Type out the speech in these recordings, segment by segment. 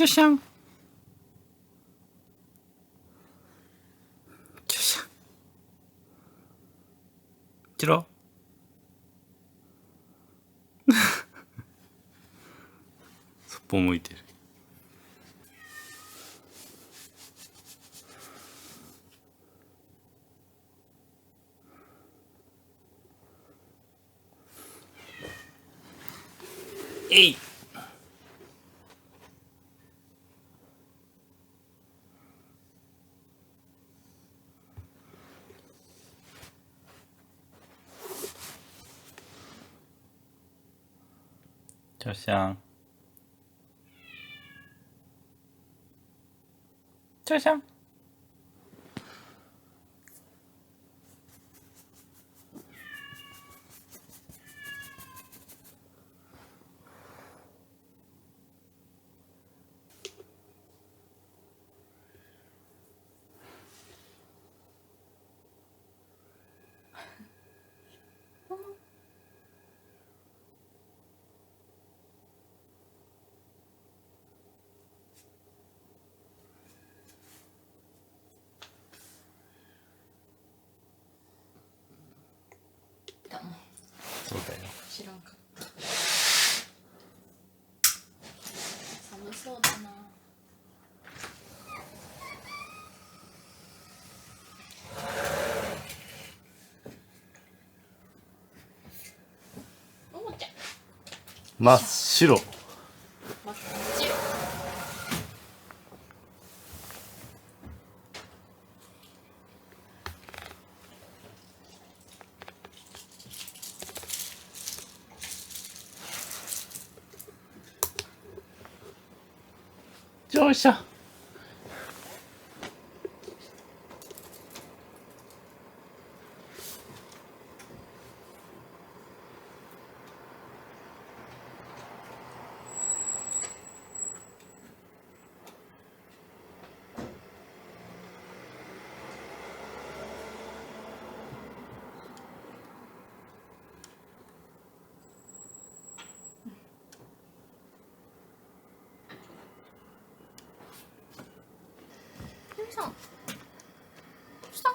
就像，就像，知道？そっぽ向いてる。えい。就像，就像。そうだよ。知らんかった。寒そうだな。おもちゃ。真っ白。真っ白。乗車。ゆみさん。どうした？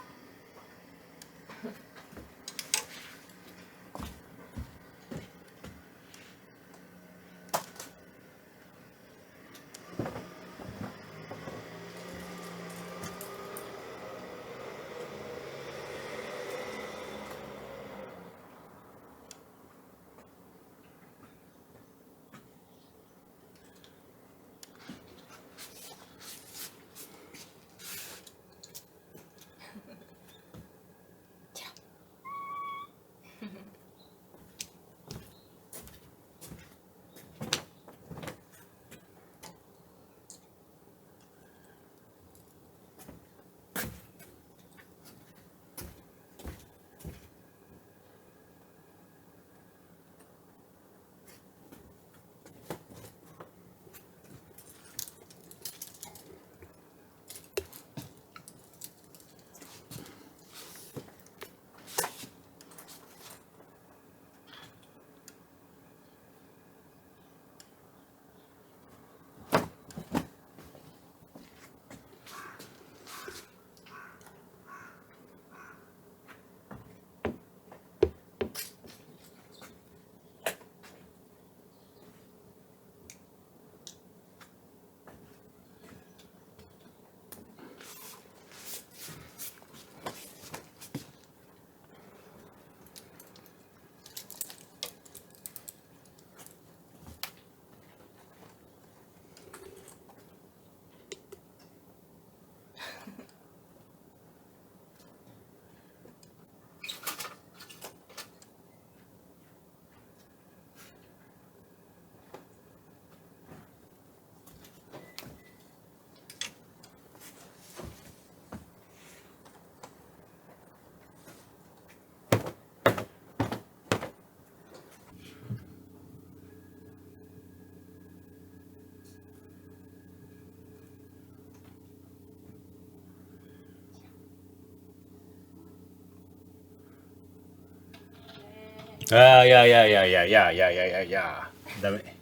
ああ、いやいやいやいやいやいやいやいやいや。ダメ。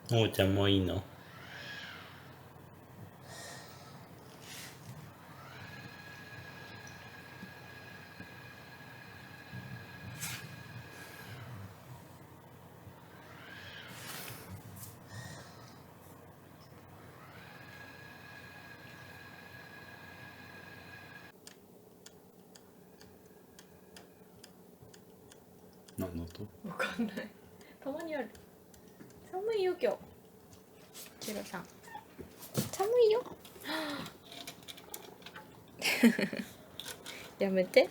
ももちゃんもういいの？何の音？わかんない。たまにある。寒いよ今日。チロさん。寒いよ。やめて。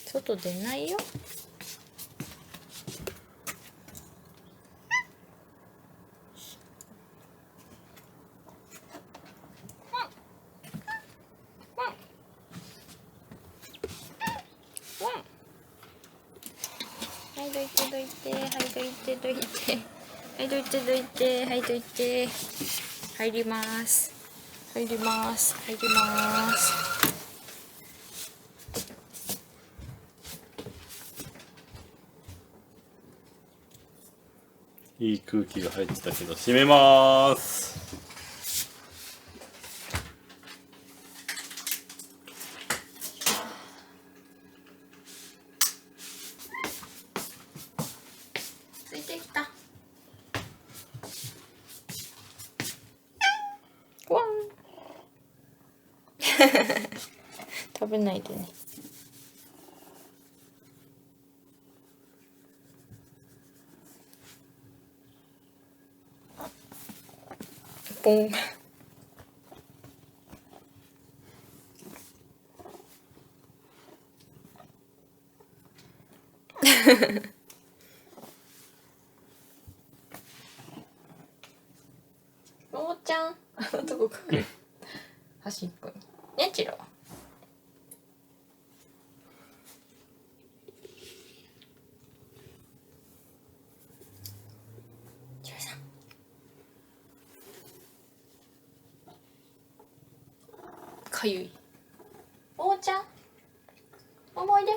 外出ないよ。はいどいてどいて、はいどいてどいて、はいどいてどいて、はいどいて、入ります入ります入ります。いい空気が入ってたけど閉めまーす。ついてきた。ワン。食べないでね。ポン。ももちゃん、あのとこ隠れ。端っこに。ね、チロ。チロさん。かゆい。ももちゃん。ももおいで。